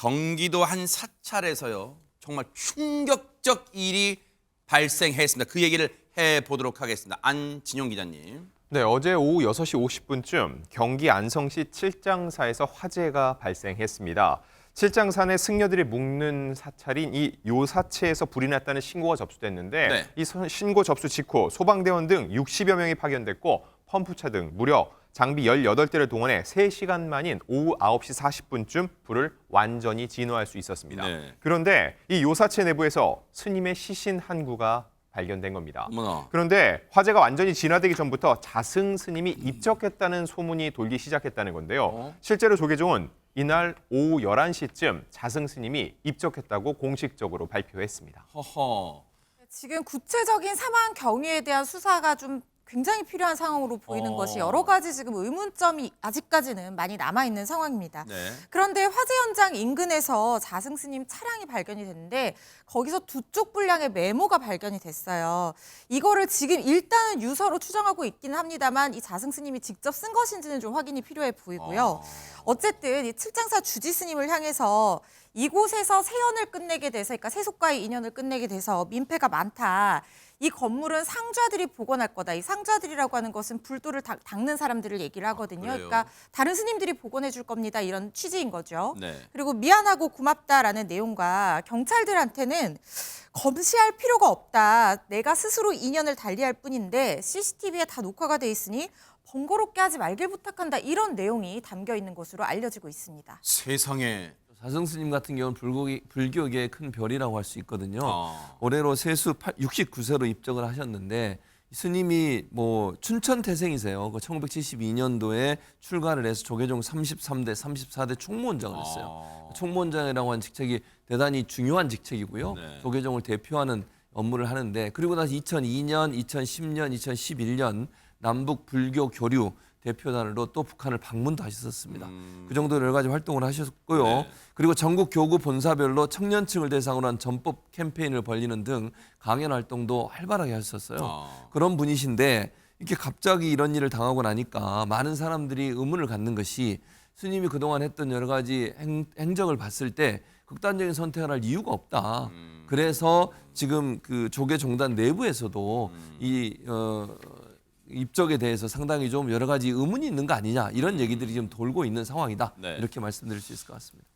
경기도 한 사찰에서요. 정말 충격적 일이 발생했습니다. 그 얘기를 해보도록 하겠습니다. 안진용 기자님. 네, 어제 오후 6시 50분쯤 경기 안성시 칠장사에서 화재가 발생했습니다. 칠장산의 승려들이 묵는 사찰인 이 요사체에서 불이 났다는 신고가 접수됐는데 네. 이 신고 접수 직후 소방대원 등 60여 명이 파견됐고 펌프차 등 무려 장비 18대를 동원해 3시간 만인 오후 9시 40분쯤 불을 완전히 진화할 수 있었습니다. 네. 그런데 이 요사체 내부에서 스님의 시신 한 구가 발견된 겁니다. 어머나. 그런데 화재가 완전히 진화되기 전부터 자승 스님이 입적했다는 소문이 돌기 시작했다는 건데요. 실제로 조계종은 이날 오후 11시쯤 자승 스님이 입적했다고 공식적으로 발표했습니다. 허허. 지금 구체적인 사망 경위에 대한 수사가 좀 굉장히 필요한 상황으로 보이는 것이 여러 가지 지금 의문점이 아직까지는 많이 남아있는 상황입니다. 네. 그런데 화재 현장 인근에서 자승 스님 차량이 발견이 됐는데 거기서 두 쪽 분량의 메모가 발견이 됐어요. 이거를 지금 일단은 유서로 추정하고 있기는 합니다만 이 자승 스님이 직접 쓴 것인지는 좀 확인이 필요해 보이고요. 어쨌든 이 칠장사 주지 스님을 향해서 이곳에서 세연을 끝내게 돼서, 그러니까 세속과의 인연을 끝내게 돼서 민폐가 많다. 이 건물은 상좌들이 복원할 거다. 이 상좌들이라고 하는 것은 불도를 닦는 사람들을 얘기를 하거든요. 그래요? 그러니까 다른 스님들이 복원해 줄 겁니다. 이런 취지인 거죠. 네. 그리고 미안하고 고맙다라는 내용과 경찰들한테는 검시할 필요가 없다. 내가 스스로 인연을 달리할 뿐인데 CCTV에 다 녹화가 돼 있으니 번거롭게 하지 말길 부탁한다. 이런 내용이 담겨 있는 것으로 알려지고 있습니다. 세상에. 자승 스님 같은 경우는 불교계의 큰 별이라고 할 수 있거든요. 아. 올해로 세수 69세로 입적을 하셨는데 스님이 뭐 춘천 태생이세요. 그 1972년도에 출가를 해서 조계종 33대, 34대 총무원장을 했어요. 총무원장이라고 하는 직책이 대단히 중요한 직책이고요. 네. 조계종을 대표하는 업무를 하는데 그리고 나서 2002년, 2010년, 2011년 남북 불교 교류 대표단으로 또 북한을 방문도 하셨었습니다. 그 정도로 여러 가지 활동을 하셨고요. 네. 그리고 전국 교구 본사별로 청년층을 대상으로 한 전법 캠페인을 벌리는 등 강연 활동도 활발하게 하셨어요. 그런 분이신데 이렇게 갑자기 이런 일을 당하고 나니까 많은 사람들이 의문을 갖는 것이 스님이 그동안 했던 여러 가지 행적을 봤을 때 극단적인 선택을 할 이유가 없다. 그래서 지금 그 조계종단 내부에서도 입적에 대해서 상당히 좀 여러 가지 의문이 있는 거 아니냐 이런 얘기들이 좀 돌고 있는 상황이다. 네. 이렇게 말씀드릴 수 있을 것 같습니다.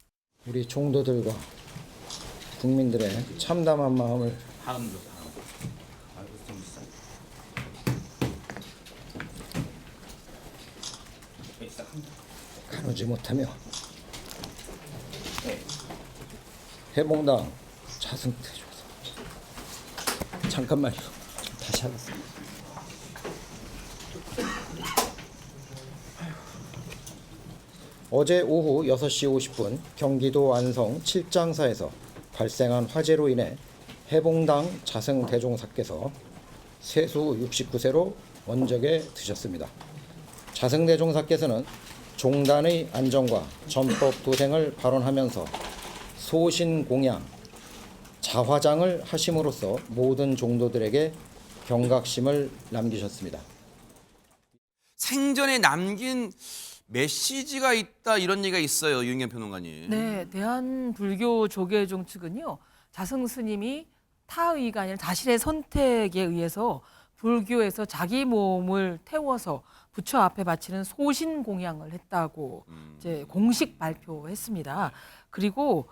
우리 종도들과 국민들의 참담한 마음을 가누지 못하며 해봉당 자승태조사 잠깐만요. 다시 하겠습니다. 어제 오후 6시 50분 경기도 안성 칠장사에서 발생한 화재로 인해 해봉당 자승대종사께서 세수 69세로 원적에 드셨습니다. 자승대종사께서는 종단의 안정과 전법 도생을 발언하면서 소신공양, 자화장을 하심으로써 모든 종도들에게 경각심을 남기셨습니다. 생전에 남긴 메시지가 있다 이런 얘기가 있어요. 유인경 평론가님. 네, 대한불교 조계종 측은요. 자승 스님이 타의가 아니라 자신의 선택에 의해서 불교에서 자기 몸을 태워서 부처 앞에 바치는 소신 공양을 했다고 이제 공식 발표했습니다. 그리고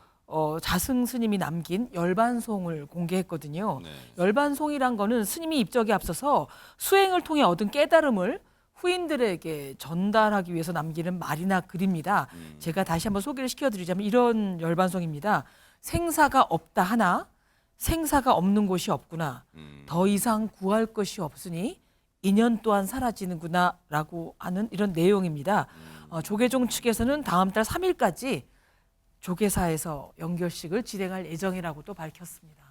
자승 스님이 남긴 열반송을 공개했거든요. 네. 열반송이란 거는 스님이 입적에 앞서서 수행을 통해 얻은 깨달음을 후인들에게 전달하기 위해서 남기는 말이나 글입니다. 제가 다시 한번 소개를 시켜드리자면 이런 열반송입니다. 생사가 없다 하나 생사가 없는 곳이 없구나. 더 이상 구할 것이 없으니 인연 또한 사라지는구나 라고 하는 이런 내용입니다. 조계종 측에서는 다음 달 3일까지 조계사에서 연결식을 진행할 예정이라고 또 밝혔습니다.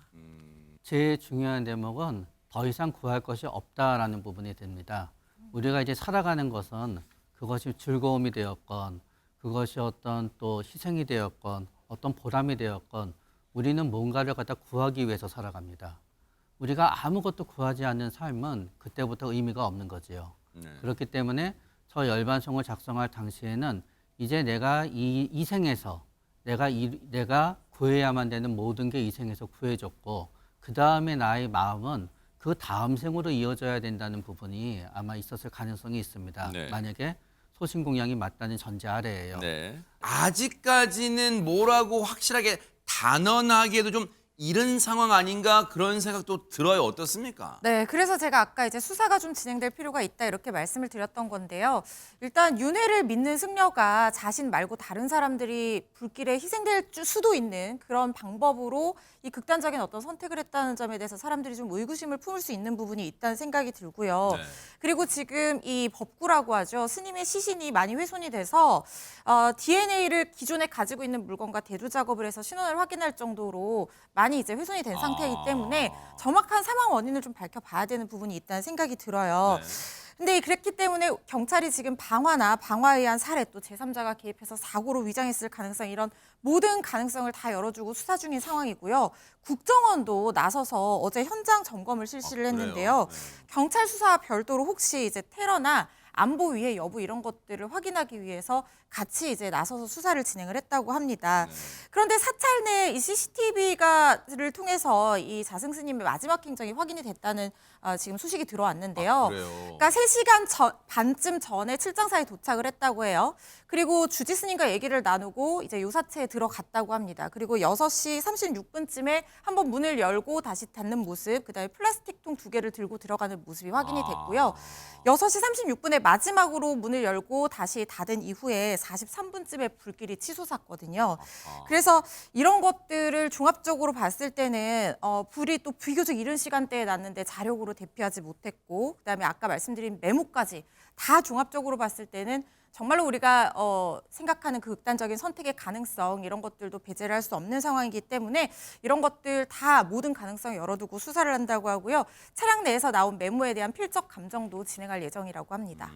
제일 중요한 대목은 더 이상 구할 것이 없다라는 부분이 됩니다. 우리가 이제 살아가는 것은 그것이 즐거움이 되었건 그것이 어떤 또 희생이 되었건 어떤 보람이 되었건 우리는 뭔가를 갖다 구하기 위해서 살아갑니다. 우리가 아무것도 구하지 않는 삶은 그때부터 의미가 없는 거지요. 그렇기 때문에 저 열반송을 작성할 당시에는 이제 내가 이 생에서 내가 구해야만 되는 모든 게 이 생에서 구해졌고 그 다음에 나의 마음은 그 다음 생으로 이어져야 된다는 부분이 아마 있었을 가능성이 있습니다. 네. 만약에 소신공양이 맞다는 전제 아래에요. 네. 아직까지는 뭐라고 확실하게 단언하기에도 좀 이른 상황 아닌가 그런 생각도 들어요. 어떻습니까? 네, 그래서 제가 아까 이제 수사가 좀 진행될 필요가 있다 이렇게 말씀을 드렸던 건데요. 일단 윤회를 믿는 승려가 자신 말고 다른 사람들이 불길에 희생될 수도 있는 그런 방법으로 이 극단적인 어떤 선택을 했다는 점에 대해서 사람들이 좀 의구심을 품을 수 있는 부분이 있다는 생각이 들고요. 네. 그리고 지금 이 법구라고 하죠. 스님의 시신이 많이 훼손이 돼서 DNA를 기존에 가지고 있는 물건과 대조 작업을 해서 신원을 확인할 정도로 많이 이제 훼손이 된 상태이기 때문에 정확한 사망 원인을 좀 밝혀봐야 되는 부분이 있다는 생각이 들어요. 네. 근데 그렇기 때문에 경찰이 지금 방화나 방화에 의한 살해 또 제3자가 개입해서 사고로 위장했을 가능성 이런 모든 가능성을 다 열어주고 수사 중인 상황이고요. 국정원도 나서서 어제 현장 점검을 실시를 그래요? 했는데요. 네. 경찰 수사와 별도로 혹시 이제 테러나 안보 위해 여부 이런 것들을 확인하기 위해서 같이 이제 나서서 수사를 진행을 했다고 합니다. 그런데 사찰 내 이 CCTV를 통해서 이 자승 스님의 마지막 행적이 확인이 됐다는 지금 소식이 들어왔는데요. 그래요? 그러니까 3시간 반쯤 전에 칠장사에 도착을 했다고 해요. 그리고 주지 스님과 얘기를 나누고 이제 요사체에 들어갔다고 합니다. 그리고 6시 36분쯤에 한번 문을 열고 다시 닫는 모습, 그다음에 플라스틱 통 2개를 들고 들어가는 모습이 확인이 됐고요. 6시 36분에 마지막으로 문을 열고 다시 닫은 이후에 43분쯤에 불길이 치솟았거든요. 그래서 이런 것들을 종합적으로 봤을 때는 불이 또 비교적 이른 시간대에 났는데 자력으로 대피하지 못했고 그다음에 아까 말씀드린 메모까지 다 종합적으로 봤을 때는 정말로 우리가 생각하는 그 극단적인 선택의 가능성 이런 것들도 배제를 할 수 없는 상황이기 때문에 이런 것들 다 모든 가능성 열어두고 수사를 한다고 하고요. 차량 내에서 나온 메모에 대한 필적 감정도 진행할 예정이라고 합니다.